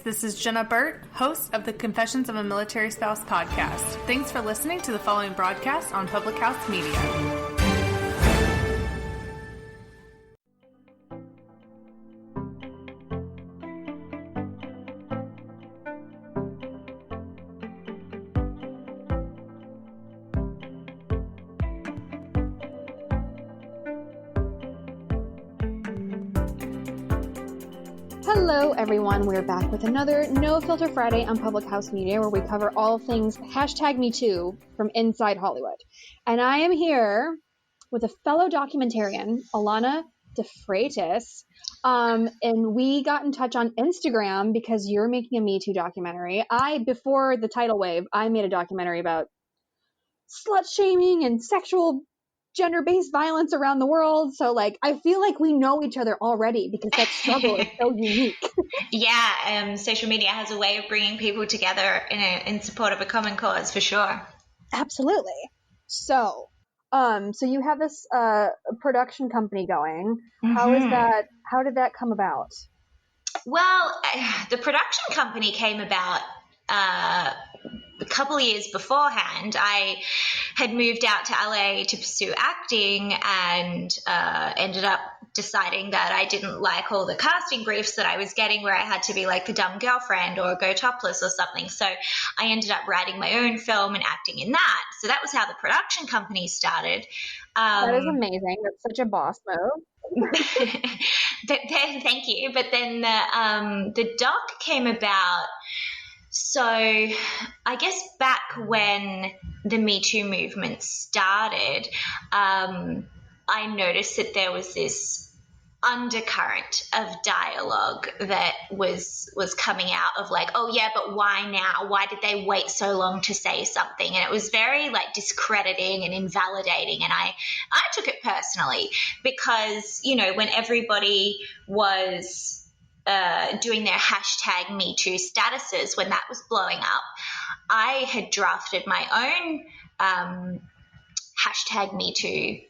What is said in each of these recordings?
This is Jenna Burt, host of the Confessions of a Military Spouse podcast. Thanks for listening to the following broadcast on Public House Media. Hello everyone, we're back with another No Filter Friday on Public House Media, where we cover all things #MeToo from inside Hollywood. And I am here with a fellow documentarian, Alana De Freitas, and we got in touch on Instagram because you're making a Me Too documentary. Before the tidal wave, I made a documentary about slut shaming and sexual gender-based violence around the world. So I feel like we know each other already because that struggle is so unique. Yeah, social media has a way of bringing people together in support of a common cause, for sure. Absolutely. So you have this production company going. Mm-hmm. How did that come about? Well, the production company came about a couple of years beforehand. I had moved out to LA to pursue acting and ended up deciding that I didn't like all the casting briefs that I was getting where I had to be like the dumb girlfriend or go topless or something. So I ended up writing my own film and acting in that. So that was how the production company started. That is amazing. That's such a boss move. Thank you. But then the doc came about. So I guess back when the Me Too movement started, I noticed that there was this undercurrent of dialogue that was coming out of like, oh yeah, but why now? Why did they wait so long to say something? And it was very discrediting and invalidating. And I took it personally because, when everybody was doing their #MeToo statuses when that was blowing up, I had drafted my own #MeToo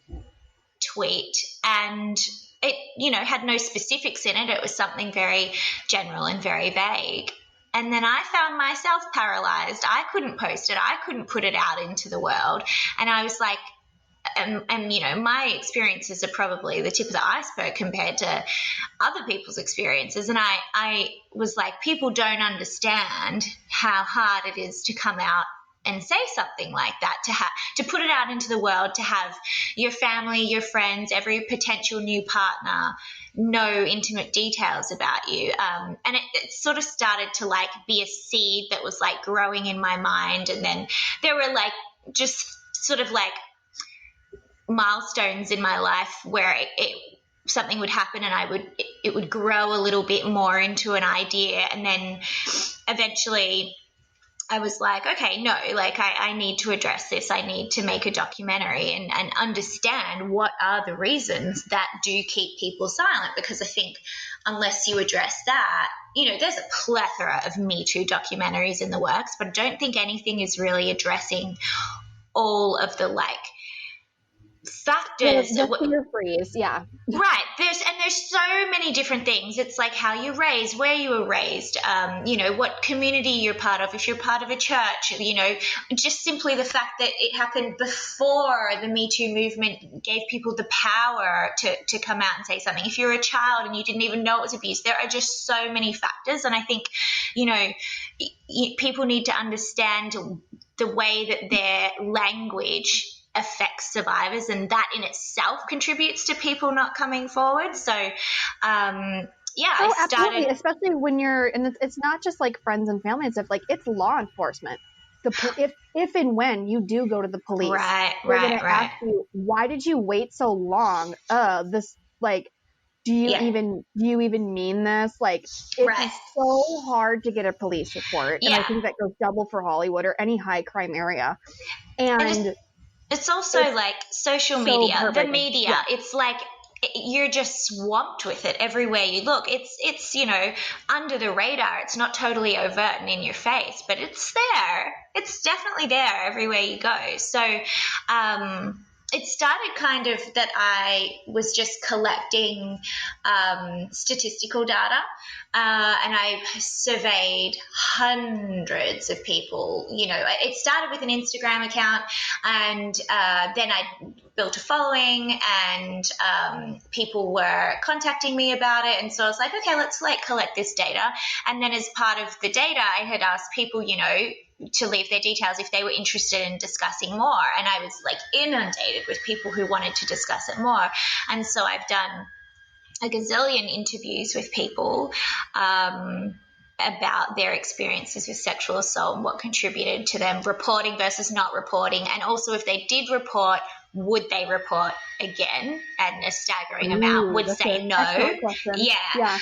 tweet, and it, had no specifics in it. It was something very general and very vague. And then I found myself paralyzed. I couldn't post it. I couldn't put it out into the world. And I was like, and my experiences are probably the tip of the iceberg compared to other people's experiences. And I was like, people don't understand how hard it is to come out and say something like that, to put it out into the world, to have your family, your friends, every potential new partner know intimate details about you. And it sort of started to be a seed that was growing in my mind. And then there were just sort of milestones in my life where something would happen and it would grow a little bit more into an idea. And then eventually I was like, okay, no, I need to address this. I need to make a documentary and understand what are the reasons that do keep people silent. Because I think unless you address that, there's a plethora of Me Too documentaries in the works, but I don't think anything is really addressing all of the factors. The fear freeze, yeah. Right. There's so many different things. It's how you're raised, where you were raised, what community you're part of, if you're part of a church, just simply the fact that it happened before the Me Too movement gave people the power to come out and say something. If you're a child and you didn't even know it was abuse, there are just so many factors. And I think, people need to understand the way that their language affects survivors, and that in itself contributes to people not coming forward. So I started, absolutely, especially when you're, and it's not just friends and family and stuff, it's law enforcement. If and when you do go to the police, right, they're gonna ask you, why did you wait so long? Do you even mean this? It's so hard to get a police report. And I think that goes double for Hollywood or any high crime area. And it's also social media, the media. Yeah. It's you're just swamped with it everywhere you look. It's under the radar. It's not totally overt and in your face, but it's there. It's definitely there everywhere you go. So it started kind of that I was just collecting statistical data and I surveyed hundreds of people. It started with an Instagram account, and then I built a following, and people were contacting me about it. And so I was like, okay, let's collect this data. And then as part of the data, I had asked people, to leave their details if they were interested in discussing more. And I was inundated with people who wanted to discuss it more. And so I've done a gazillion interviews with people about their experiences with sexual assault and what contributed to them reporting versus not reporting. And also, if they did report, would they report again? And a staggering amount would say no. Yeah.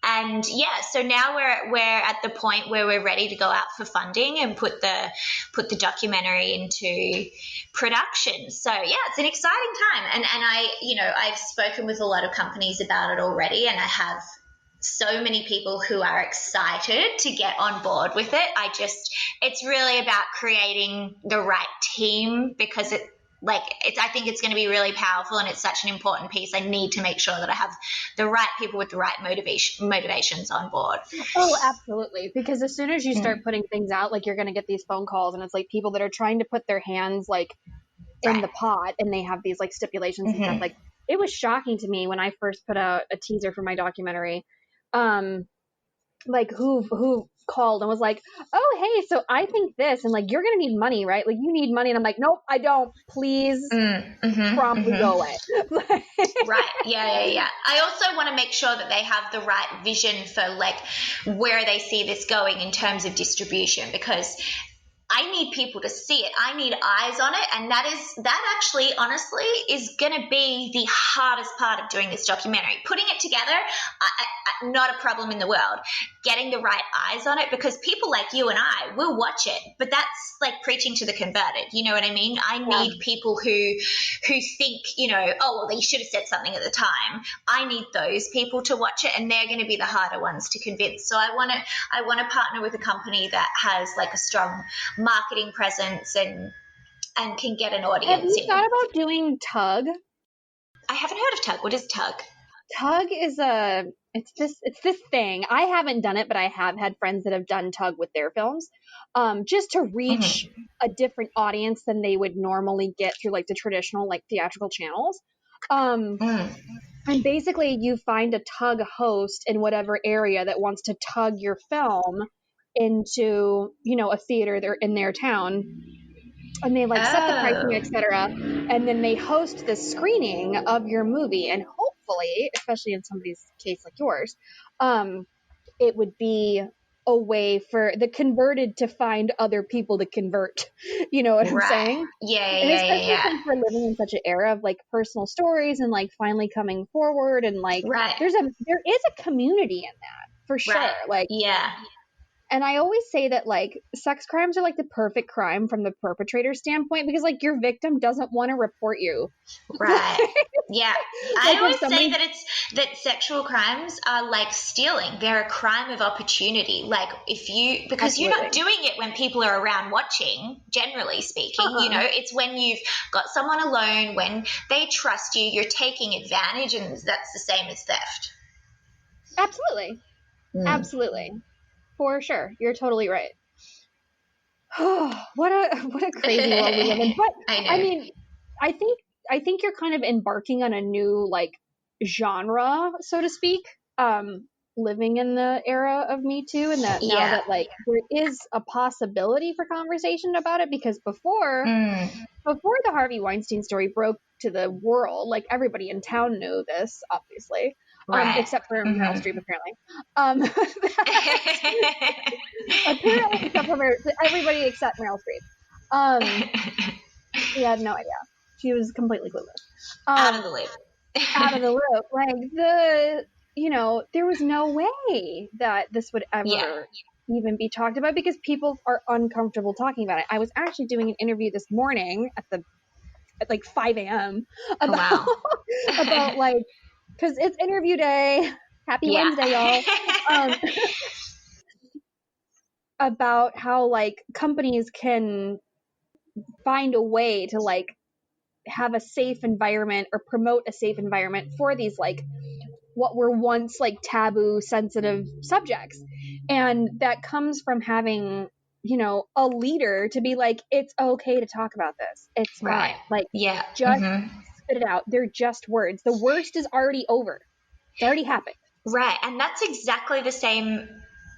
And so now we're at the point where we're ready to go out for funding and put the documentary into production. So it's an exciting time, and I've spoken with a lot of companies about it already, and I have so many people who are excited to get on board with it. It's really about creating the right team, because I think it's going to be really powerful, and it's such an important piece. I need to make sure that I have the right people with the right motivations on board. Oh, absolutely. Because as soon as you start putting things out, you're going to get these phone calls, and it's people that are trying to put their hands in the pot, and they have these stipulations and stuff. It was shocking to me when I first put out a teaser for my documentary. Who called and was like, oh, hey, so I think this, and you're going to need money, right? You need money. And I'm like, nope, I don't. Please promptly go away. Right. Yeah. I also want to make sure that they have the right vision for where they see this going in terms of distribution, because I need people to see it. I need eyes on it. And that actually, honestly, is going to be the hardest part of doing this documentary. Putting it together, not a problem in the world. Getting the right eyes on it, because people like you and I will watch it, but that's preaching to the converted. You know what I mean? I need people who think, they should have said something at the time. I need those people to watch it, and they're going to be the harder ones to convince. So I want to partner with a company that has a strong marketing presence and can get an audience. Have you thought about doing Tug? I haven't heard of Tug. What is Tug? Tug is it's this thing. I haven't done it, but I have had friends that have done Tug with their films, just to reach a different audience than they would normally get through the traditional theatrical channels. And basically you find a Tug host in whatever area that wants to tug your film into, a theater there in their town, and they set the pricing, etc. And then they host the screening of your movie, and hopefully, especially in somebody's case like yours, it would be a way for the converted to find other people to convert. You know what I'm saying? Yeah. Since we're living in such an era of personal stories and finally coming forward, and there is a community in that for sure. And I always say that sex crimes are the perfect crime from the perpetrator standpoint, because your victim doesn't want to report you. Right. Yeah. I always say that sexual crimes are like stealing. They're a crime of opportunity. Because Absolutely. You're not doing it when people are around watching, generally speaking, it's when you've got someone alone, when they trust you, you're taking advantage, and that's the same as theft. Absolutely. Absolutely. For sure. You're totally right. What a crazy world we live in. But I mean, I think you're kind of embarking on a new genre, so to speak, living in the era of Me Too, and that now that there is a possibility for conversation about it, because before the Harvey Weinstein story broke to the world, everybody in town knew this, obviously. Right. Except for Meryl Streep, apparently. Apparently, except for everybody except Meryl Streep. She had no idea. She was completely clueless. Out of the loop. Out of the loop. There was no way that this would ever even be talked about, because people are uncomfortable talking about it. I was actually doing an interview this morning at 5 a.m. about because it's interview day. Happy Wednesday, y'all. About how companies can find a way to have a safe environment or promote a safe environment for these what were once like taboo, sensitive subjects. And that comes from having, you know, a leader to be like, it's okay to talk about this. It's Right. fine. Like, Yeah. just spit it out. They're just words. The worst is already over. It's already happened. Right. And that's exactly the same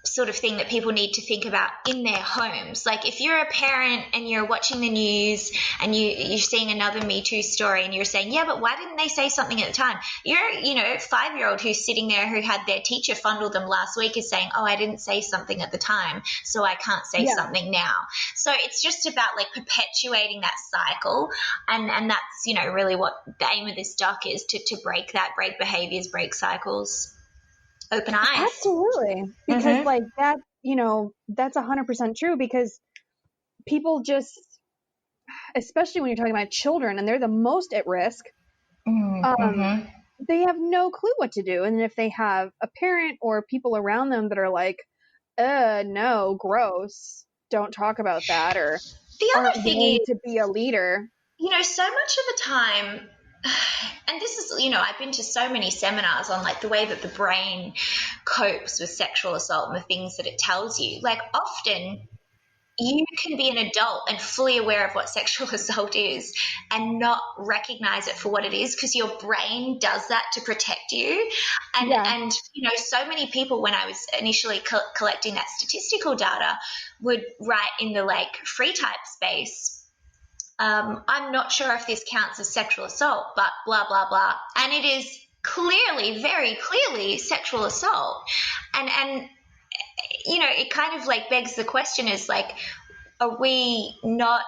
sort of thing that people need to think about in their homes. Like if you're a parent and you're watching the news and you're seeing another Me Too story and you're saying, yeah, but why didn't they say something at the time? You're, you know, 5-year-old who's sitting there who had their teacher fondle them last week is saying, oh, I didn't say something at the time, so I can't say something now. So it's just about like perpetuating that cycle. And that's, you know, really what the aim of this doc is, to break that, break behaviors, break cycles. Open eyes. Absolutely. Because like that, you know, that's 100% true, because people just, especially when you're talking about children and they're the most at risk, they have no clue what to do. And if they have a parent or people around them that are like, no, gross, don't talk about that, or the other thing is to be a leader. You know, so much of the time, and this is, you know, I've been to so many seminars on like the way that the brain copes with sexual assault and the things that it tells you. Like often you can be an adult and fully aware of what sexual assault is and not recognize it for what it is, because your brain does that to protect you. And you know, so many people, when I was initially collecting that statistical data, would write in the like free type space, I'm not sure if this counts as sexual assault, but blah, blah, blah. And it is clearly, very clearly sexual assault. And you know, it kind of like begs the question is like, are we not,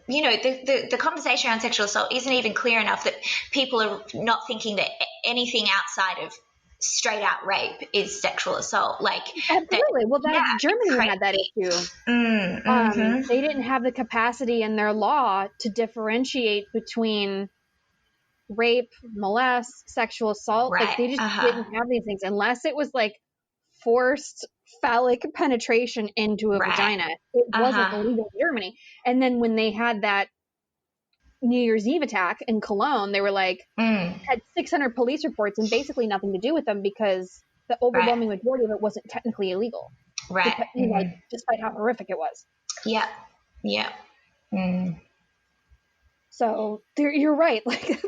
you know, the conversation around sexual assault isn't even clear enough that people are not thinking that anything outside of straight out rape is sexual assault. Like absolutely. Germany had that issue. They didn't have the capacity in their law to differentiate between rape, molest, sexual assault. Right. Like they just didn't have these things unless it was like forced phallic penetration into a vagina. It wasn't illegal in Germany. And then when they had that New Year's Eve attack in Cologne, they were like, had 600 police reports and basically nothing to do with them because the overwhelming majority of it wasn't technically illegal. Right. Like, despite how horrific it was. Yeah. Yeah. So you're right. Like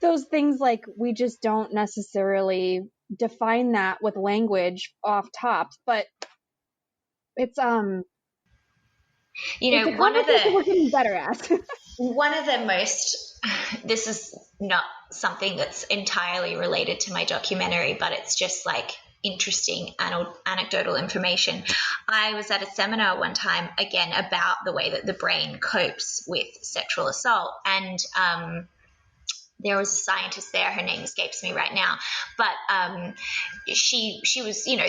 those things, like we just don't necessarily define that with language off top, but it's you know, we're getting better at. One of the most, this is not something that's entirely related to my documentary, but it's just like interesting anecdotal information. I was at a seminar one time, again, about the way that the brain copes with sexual assault. And there was a scientist there, her name escapes me right now, but she was, you know,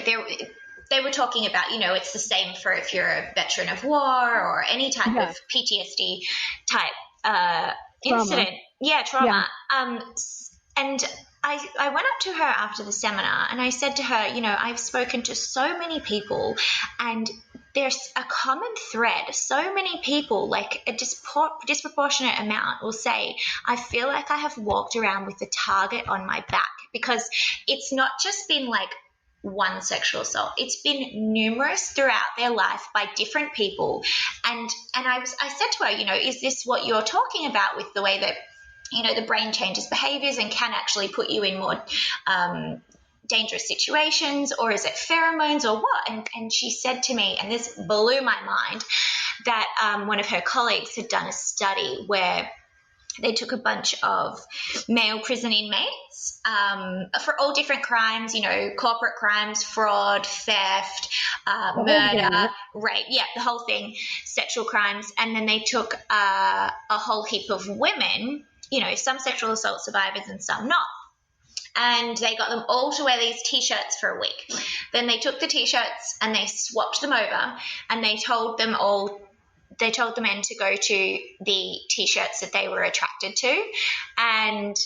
they were talking about, you know, it's the same for if you're a veteran of war or any type of PTSD type incident. Trauma. And I went up to her after the seminar and I said to her, you know, I've spoken to so many people and there's a common thread. So many people, like a disproportionate amount, will say, I feel like I have walked around with a target on my back, because it's not just been like one sexual assault. It's been numerous throughout their life by different people. And I said to her, you know, is this what you're talking about with the way that, you know, the brain changes behaviors and can actually put you in more dangerous situations, or is it pheromones or what? And she said to me, and this blew my mind, that one of her colleagues had done a study where they took a bunch of male prison inmates for all different crimes, you know, corporate crimes, fraud, theft, murder, rape, the whole thing, sexual crimes. And then they took a whole heap of women, you know, some sexual assault survivors and some not. And they got them all to wear these T-shirts for a week. Then they took the T-shirts and they swapped them over, and they told the men to go to the T-shirts that they were attracted to, and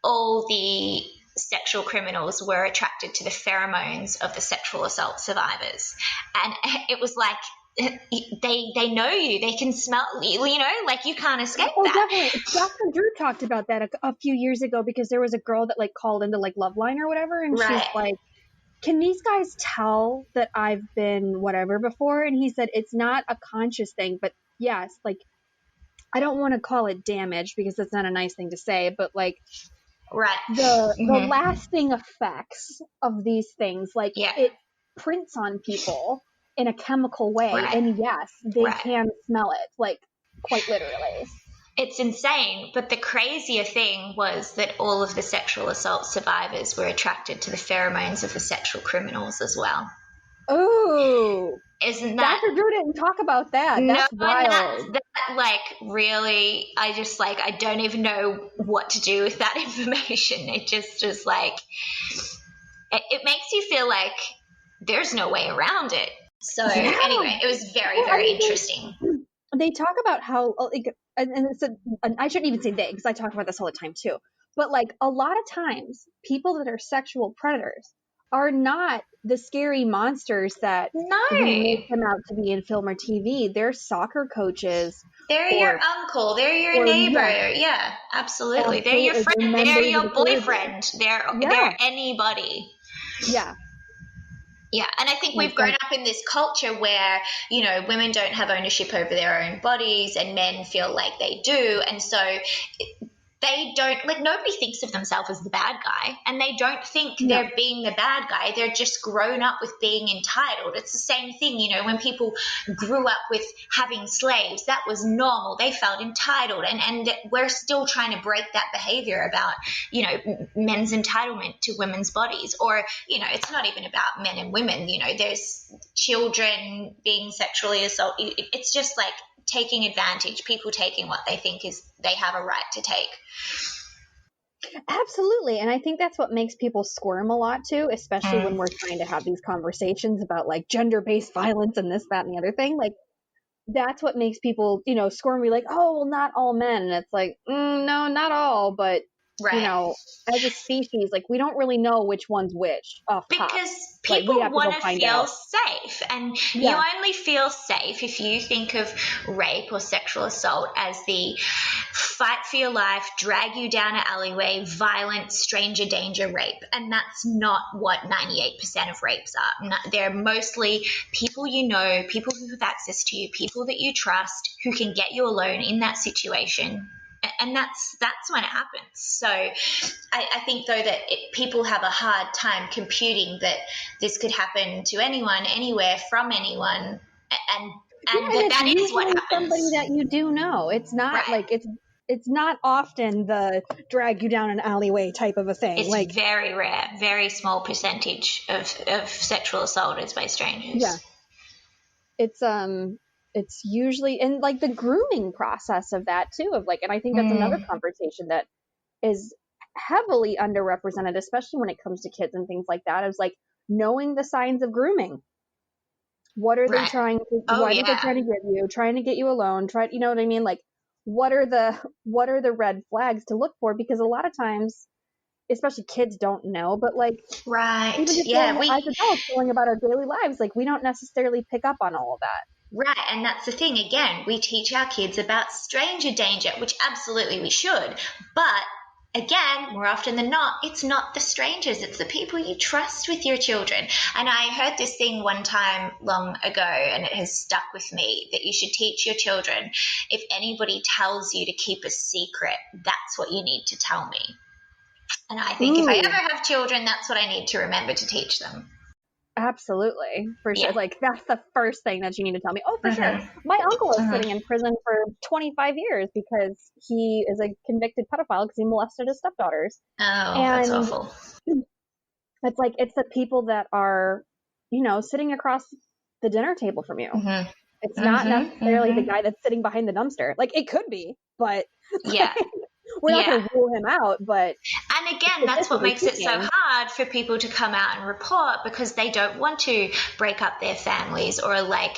all the sexual criminals were attracted to the pheromones of the sexual assault survivors. And it was like they know you, they can smell you, like you can't escape Oh, that. definitely. Dr. Drew talked about that a few years ago because there was a girl that like called into like Loveline or whatever, and Right. she's like, can these guys tell that I've been whatever before? And he said it's not a conscious thing, but yes, like I don't want to call it damage because that's not a nice thing to say, but like right. the lasting effects of these things, like it prints on people in a chemical way. Right. And yes, they can smell it, like quite literally. It's insane. But the crazier thing was that all of the sexual assault survivors were attracted to the pheromones of the sexual criminals as well. Oh, isn't that? Dr. Drew didn't talk about that. That's wild. That like really, I just like, I don't even know what to do with that information. It just like, it makes you feel like there's no way around it. So anyway, it was very interesting. They talk about how, like, and I shouldn't even say they, because I talk about this all the time too. But like a lot of times, people that are sexual predators are not the scary monsters that we make them out to be in film or TV. They're soccer coaches. They're your uncle. They're your neighbor. Yeah, absolutely. They're your friend. They're your boyfriend. They're anybody. Yeah. Yeah, and I think we've grown up in this culture where, women don't have ownership over their own bodies and men feel like they do. And so they don't, like, nobody thinks of themselves as the bad guy, and they don't think they're being the bad guy. They're just grown up with being entitled. It's the same thing, when people grew up with having slaves, that was normal. They felt entitled, and we're still trying to break that behavior about, men's entitlement to women's bodies, or, it's not even about men and women. There's children being sexually assaulted. It's just like taking advantage, people taking what they think is they have a right to take. Absolutely. And I think that's what makes people squirm a lot too, especially when we're trying to have these conversations about like gender-based violence and this, that, and the other thing. Like that's what makes people, squirm, be like, oh, well, not all men. And it's like, no, not all, but as a species, like we don't really know which one's which off top. Because people want to feel safe, and you only feel safe if you think of rape or sexual assault as the fight for your life, drag you down an alleyway, violent, stranger danger rape. And that's not what 98% of rapes are. They're mostly people people who have access to you, people that you trust, who can get you alone in that situation. And that's when it happens. So I think, though, that people have a hard time computing that this could happen to anyone, anywhere, from anyone, and that is what happens. Somebody that you do know. It's not like it's not often the drag you down an alleyway type of a thing. It's like very rare, very small percentage of sexual assault is by strangers. Yeah, it's usually, and like the grooming process of that too, of like, and I think that's another conversation that is heavily underrepresented, especially when it comes to kids and things like that, is like knowing the signs of grooming. What are they trying to, what are they trying to give you, trying to get you alone, you know what I mean? Like, what are the red flags to look for? Because a lot of times, especially kids don't know, but like, even just as adults going about our daily lives, like we don't necessarily pick up on all of that. Right, and that's the thing. Again, we teach our kids about stranger danger, which absolutely we should. But again, more often than not, it's not the strangers. It's the people you trust with your children. And I heard this thing one time long ago, and it has stuck with me, that you should teach your children, if anybody tells you to keep a secret, that's what you need to tell me. And I think if I ever have children, that's what I need to remember to teach them. Absolutely, for sure. Like that's the first thing that you need to tell me. Oh, for sure. My uncle is sitting in prison for 25 years because he is a convicted pedophile because he molested his stepdaughters. Oh, and that's awful. It's like, it's the people that are, sitting across the dinner table from you. It's not necessarily the guy that's sitting behind the dumpster. Like it could be, but we're not going to rule him out, but... And again, that's what makes it so hard for people to come out and report, because they don't want to break up their families or, like,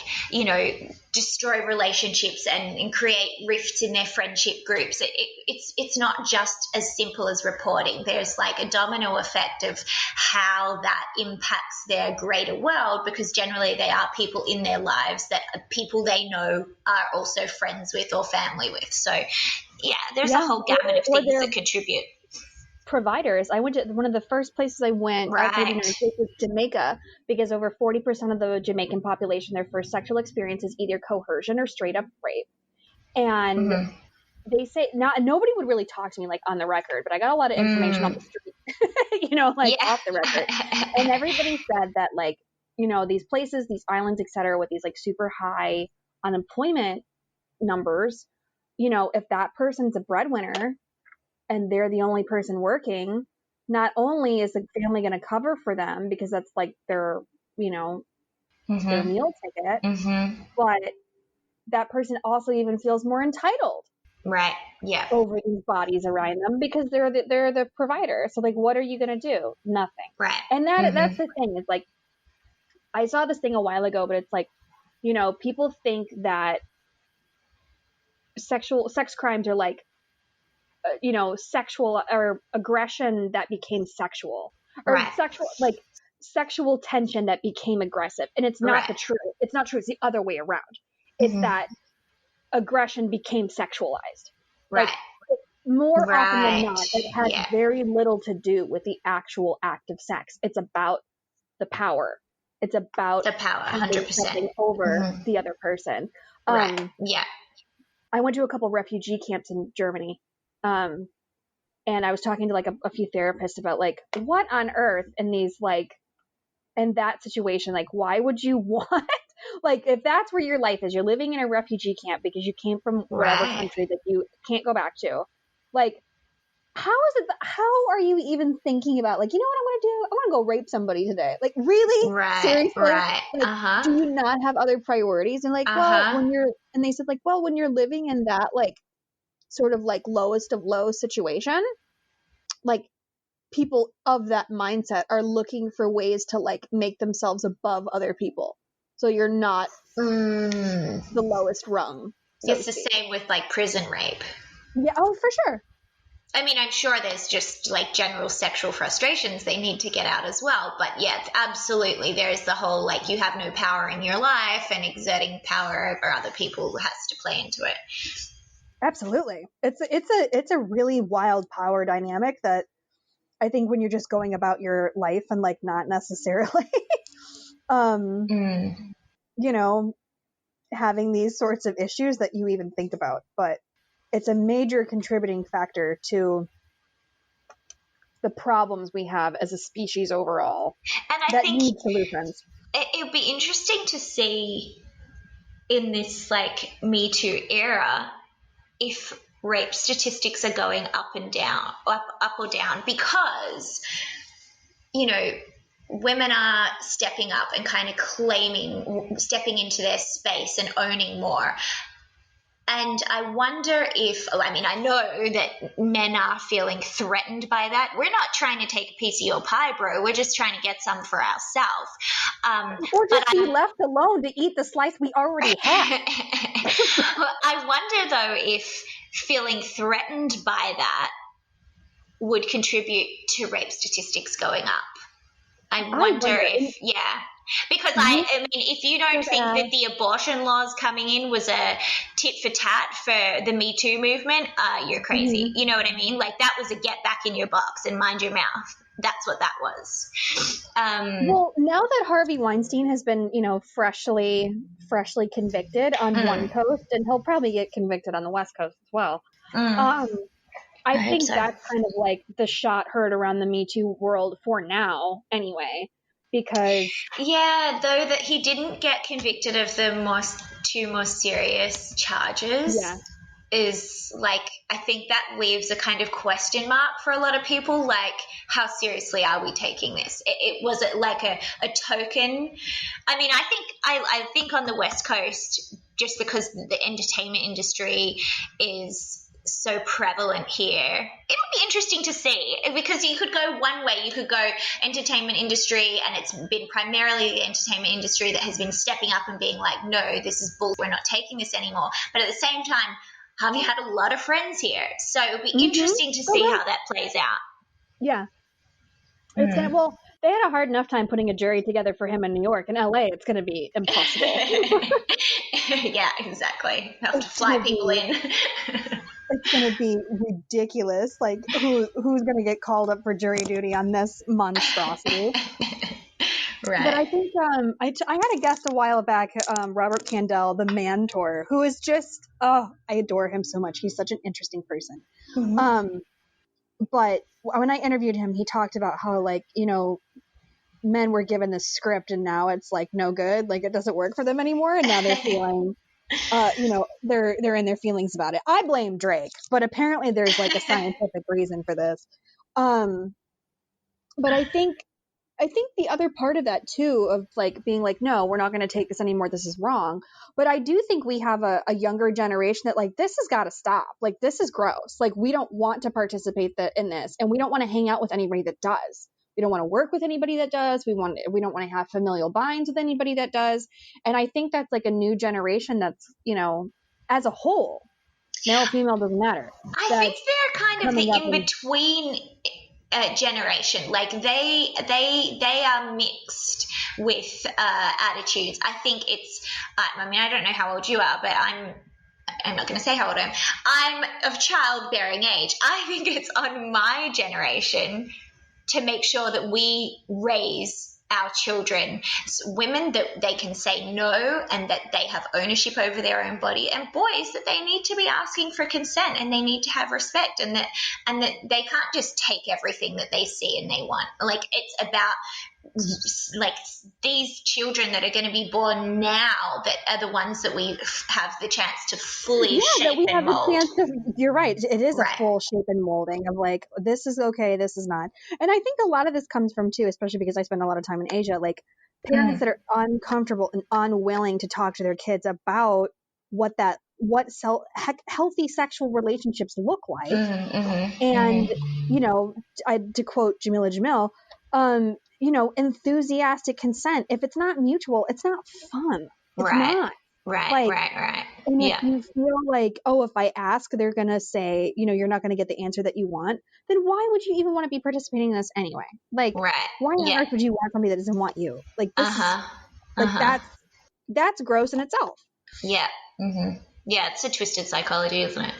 destroy relationships and create rifts in their friendship groups. It's not just as simple as reporting. There's like a domino effect of how that impacts their greater world, because generally they are people in their lives that people they know are also friends with or family with. So yeah, there's a whole gamut of things that contribute. Providers. I went to one of the first places I went outside the United States was Jamaica, because over 40% of the Jamaican population, their first sexual experience is either coercion or straight up rape. And they say nobody would really talk to me like on the record, but I got a lot of information on the street, you know, like off the record. And everybody said that, like, you know, these places, these islands, et cetera, with these like super high unemployment numbers, you know, if that person's a breadwinner and they're the only person working, not only is the family going to cover for them because that's like their, you know, their meal ticket, but that person also even feels more entitled, right? Yeah, over these bodies around them because they're the provider. So like, what are you going to do? Nothing, right? And that's the thing. It's like, I saw this thing a while ago, but it's like, you know, people think that sex crimes are like, you know, sexual or aggression that became sexual, or sexual tension that became aggressive. And it's not the truth. It's not true. It's the other way around. It's that aggression became sexualized. Right. Like, more often than not, it has very little to do with the actual act of sex. It's about the power. It's about the power, 100% over the other person. Yeah. I went to a couple refugee camps in Germany. And I was talking to like a few therapists about like, what on earth in these, like, in that situation, like, why would you want, like, if that's where your life is, you're living in a refugee camp because you came from whatever country that you can't go back to, like, how are you even thinking about, like, you know what I'm going to do? I'm going to go rape somebody today. Like, really? Seriously? Like, do you not have other priorities? And like, well, and they said like, well, when you're living in that, like, sort of like lowest of low situation, like, people of that mindset are looking for ways to like make themselves above other people. So you're not the lowest rung. It's the same with like prison rape. Yeah. Oh, for sure. I mean, I'm sure there's just like general sexual frustrations they need to get out as well. But yeah, absolutely. There is the whole, like, you have no power in your life, and exerting power over other people has to play into it. Absolutely. It's a really wild power dynamic that I think when you're just going about your life and like not necessarily, you know, having these sorts of issues that you even think about, but it's a major contributing factor to the problems we have as a species overall. And I think need solutions. It would be interesting to see in this like Me Too era if rape statistics are going up or down, because, you know, women are stepping up and kind of stepping into their space and owning more. And I wonder if, I know that men are feeling threatened by that. We're not trying to take a piece of your pie, bro. We're just trying to get some for ourselves. Or just be left alone to eat the slice we already have. I wonder, though, if feeling threatened by that would contribute to rape statistics going up. I wonder if, because I mean, if you don't think that the abortion laws coming in was a tit for tat for the Me Too movement, you're crazy. You know what I mean? Like, that was a get back in your box and mind your mouth. That's what that was. Well, now that Harvey Weinstein has been, you know, freshly convicted on one coast, and he'll probably get convicted on the West Coast as well. I think that's kind of like the shot heard around the Me Too world for now, anyway. Because though that he didn't get convicted of the two most serious charges, is like, I think that leaves a kind of question mark for a lot of people. Like, how seriously are we taking this? It was it like a token? I mean, I think on the West Coast, just because the entertainment industry is so prevalent here. It'll be interesting to see, because you could go one way. You could go entertainment industry, and it's been primarily the entertainment industry that has been stepping up and being like, no, this is bull. We're not taking this anymore. But at the same time, Harvey had a lot of friends here. So it'll be interesting to see how that plays out. Yeah. It's gonna, well, they had a hard enough time putting a jury together for him in New York. In LA, it's going to be impossible. Yeah, exactly. Have to fly people in. It's going to be ridiculous. Like, who's going to get called up for jury duty on this monstrosity? Right. But I think I had a guest a while back, Robert Candell, the Mantor, who is just, I adore him so much. He's such an interesting person. Mm-hmm. But when I interviewed him, he talked about how, like, you know, men were given this script and now it's like no good. Like, it doesn't work for them anymore. And now they're feeling, you know, they're in their feelings about it. I blame Drake, but apparently there's like a scientific reason for this. But I think the other part of that too, of like being like, no, we're not going to take this anymore. This is wrong. But I do think we have a younger generation that like, this has got to stop. Like, this is gross. Like, we don't want to participate in this, and we don't want to hang out with anybody that does. We don't want to work with anybody that does. We don't want to have familial binds with anybody that does. And I think that's like a new generation that's, you know, as a whole, male, female, doesn't matter. I think they're kind of the in-between generation. Like they are mixed with attitudes. I think it's, I mean, I don't know how old you are, but I'm not going to say how old I am. I'm of childbearing age. I think it's on my generation to make sure that we raise our children, women, that they can say no and that they have ownership over their own body, and boys that they need to be asking for consent and they need to have respect, and that they can't just take everything that they see and they want. Like, it's about like these children that are going to be born now that are the ones that we have the chance to fully shape and mold. You're right. It is a full shape and molding of like, this is okay, this is not. And I think a lot of this comes from too, especially because I spend a lot of time in Asia, like parents that are uncomfortable and unwilling to talk to their kids about what healthy sexual relationships look like. And, you know, to quote Jamila Jamil, you know, enthusiastic consent. If it's not mutual, it's not fun. It's not. Right. And if you feel like, oh, if I ask, they're going to say, you know, you're not going to get the answer that you want, then why would you even want to be participating in this anyway? Like, why on earth would you want somebody that doesn't want you? Like, this that's gross in itself. Yeah. Yeah, it's a twisted psychology, isn't it?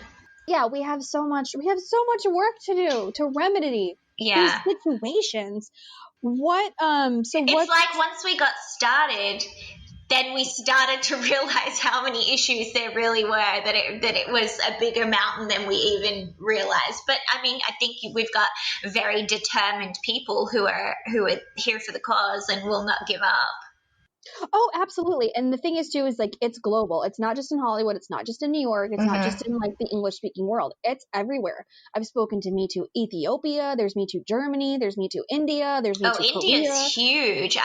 Yeah, we have so much work to do to remedy these situations. It's like once we got started, then we started to realize how many issues there really were, that it was a bigger mountain than we even realized. But I mean, I think we've got very determined people who are here for the cause and will not give up. Oh, absolutely. And the thing is too, is like, it's global. It's not just in Hollywood. It's not just in New York. It's not just in like the English speaking world. It's everywhere. I've spoken to Me Too Ethiopia. There's Me Too Germany. There's Me Too India. There's Me Too Korea. India's huge.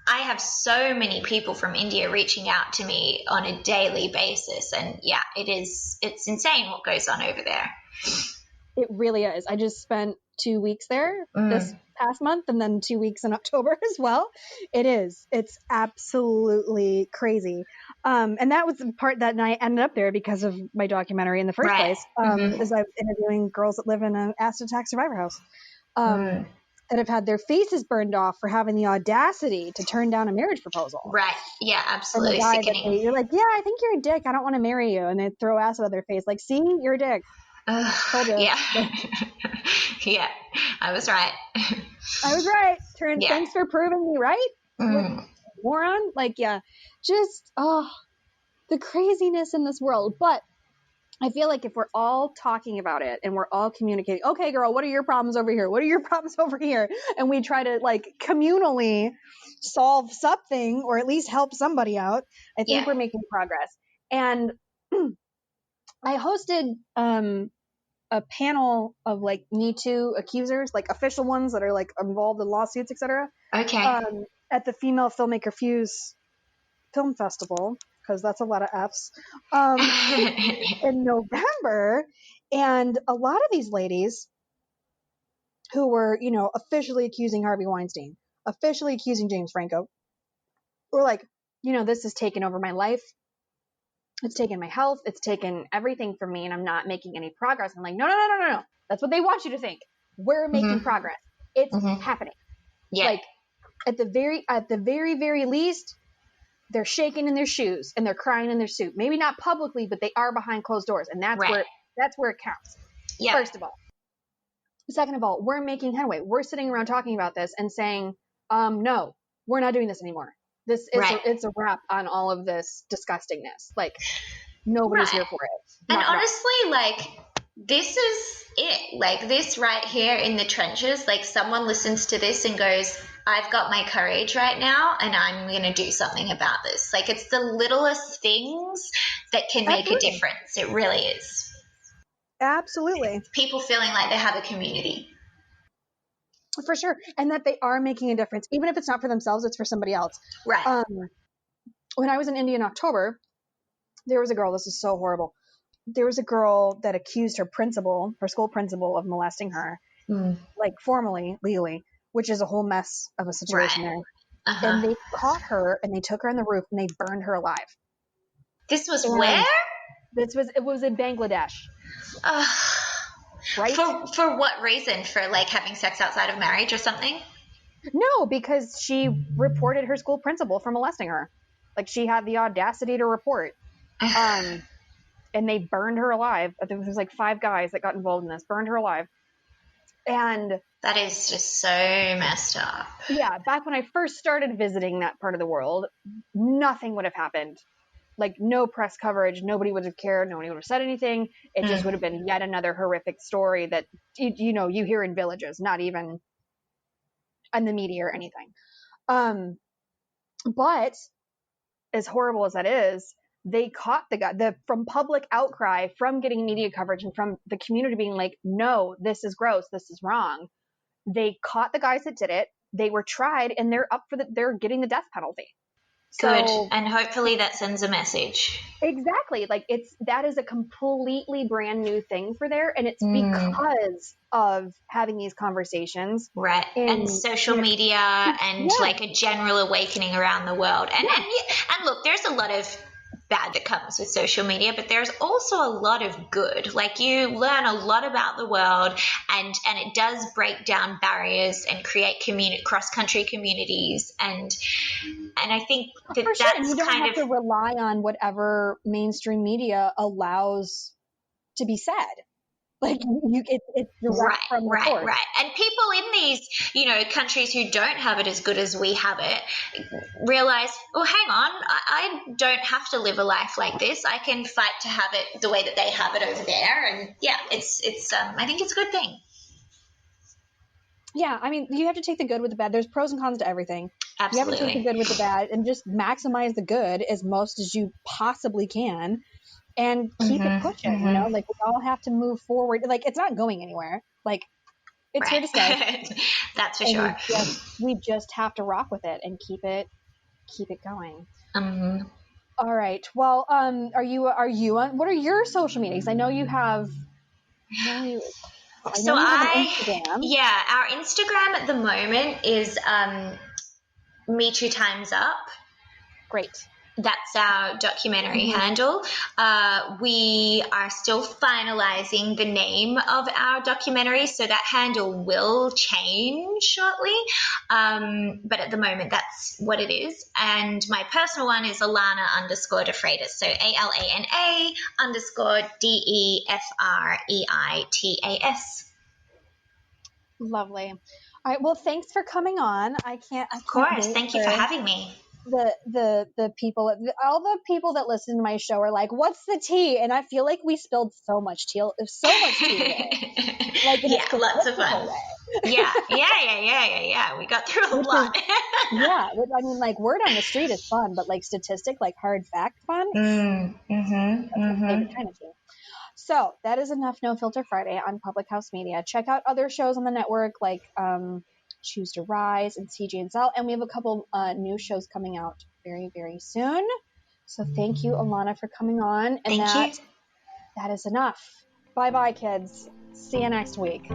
I have so many people from India reaching out to me on a daily basis. And yeah, it's insane what goes on over there. It really is. I just spent 2 weeks there this past month, and then 2 weeks in October as well. It's absolutely crazy. And that was the part that I ended up there because of my documentary in the first place. Is I was interviewing girls that live in an acid attack survivor house that have had their faces burned off for having the audacity to turn down a marriage proposal. Right. Yeah, absolutely. And the guy you're like, yeah, I think you're a dick. I don't want to marry you. And they throw acid on their face. Like, see, you're a dick. Yeah. Yeah, I was right. Thanks for proving me right. Moron. Like, yeah, just, the craziness in this world. But I feel like if we're all talking about it and we're all communicating, okay, girl, what are your problems over here? What are your problems over here? And we try to like communally solve something, or at least help somebody out, I think we're making progress. And I hosted, a panel of like Me Too accusers, like official ones that are like involved in lawsuits, etc. Okay. At the Female Filmmaker Fuse Film Festival. because that's a lot of F's, in November. And a lot of these ladies who were, officially accusing Harvey Weinstein, officially accusing James Franco, were like, this has taken over my life. It's taken my health. It's taken everything from me, and I'm not making any progress. I'm like, no. That's what they want you to think. We're making progress. It's happening. Yeah. Like at the very, very least, they're shaking in their shoes and they're crying in their soup. Maybe not publicly, but they are behind closed doors, and that's where it counts. Yeah. First of all. Second of all, we're making headway. We're sitting around talking about this and saying, no, we're not doing this anymore. This is it's a wrap on all of this disgustingness. Like, nobody's here for it. And honestly, like, this is it. Like, this right here in the trenches, like, someone listens to this and goes, I've got my courage right now and I'm going to do something about this. Like, it's the littlest things that can make a difference. It really is. Absolutely. People feeling like they have a community. For sure. And that they are making a difference. Even if it's not for themselves, it's for somebody else. Right. When I was in India in October, there was a girl, this is so horrible. There was a girl that accused her school principal of molesting her, like formally, legally, which is a whole mess of a situation there. And they caught her and they took her on the roof and they burned her alive. This was where? It was in Bangladesh. Right? For what reason? For like having sex outside of marriage or something? No, because she reported her school principal for molesting her. Like, she had the audacity to report. And they burned her alive. There was like 5 guys that got involved in this, burned her alive. And that is just so messed up. Yeah. Back when I first started visiting that part of the world, nothing would have happened. Like, no press coverage. Nobody would have cared. Nobody would have said anything. It just would have been yet another horrific story that, you hear in villages, not even in the media or anything. But as horrible as that is, they caught the guy from public outcry, from getting media coverage and from the community being like, no, this is gross. This is wrong. They caught the guys that did it. They were tried and they're getting the death penalty. Good. And hopefully that sends a message. Exactly. Like, that is a completely brand new thing for there. And it's because of having these conversations. Right. And social media and like a general awakening around the world. And look, there's a lot of bad that comes with social media, but there's also a lot of good. Like, you learn a lot about the world and it does break down barriers and create cross-country communities. And I think that's sure. You don't have to rely on whatever mainstream media allows to be said. Like, it's direct from the source. Right. And people in these, countries who don't have it as good as we have it realize, oh, hang on, I don't have to live a life like this. I can fight to have it the way that they have it over there. And it's I think it's a good thing. Yeah, I mean, you have to take the good with the bad. There's pros and cons to everything. Absolutely. You have to take the good with the bad and just maximize the good as most as you possibly can. And keep it pushing, like, we all have to move forward. Like, it's not going anywhere. Like, it's here to stay. That's for sure. We just have to rock with it and keep it going. All right. Well, are you on, what are your social medias? I know you have, So Instagram. Yeah, our Instagram at the moment is Me Too Times Up. Great. That's our documentary handle. We are still finalizing the name of our documentary, so that handle will change shortly. But at the moment, that's what it is. And my personal one is Alana _De Freitas. So ALANA _DEFREITAS. Lovely. All right. Well, thanks for coming on. Of course. Thank you for having me. The people, all the people that listen to my show are like, what's the tea? And I feel like we spilled so much tea today. Like, lots of fun. Yeah. We got through a lot. I mean, like, word on the street is fun, but like statistic, like hard fact fun. Favorite kind of tea. So that is enough No Filter Friday on Public House Media. Check out other shows on the network, like Choose to Rise and CJ and Zell, and we have a couple new shows coming out very, very soon. So thank you, Alana, for coming on. And Thank you. that is enough. Bye-bye, kids. See you next week.